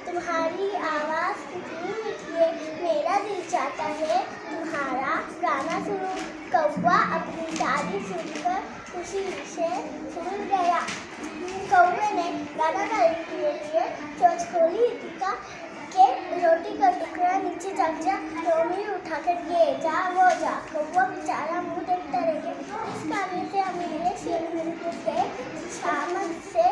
तुम्हारी आवाज़ कितनी मीठी है, मेरा दिल चाहता है तुम्हारा गाना सुनूं। कौवा अपनी दादी सुनकर खुशी से सुन गया। कौवे ने गाना गाने के लिए चोंच खोली के रोटी का टुकड़ा नीचे रख जा, रोमी उठाकर ये जा वो जा। कौवा बेचारा मुंह देखता रह गया। इस गाने से मेरे शेर मिल गए। शाम से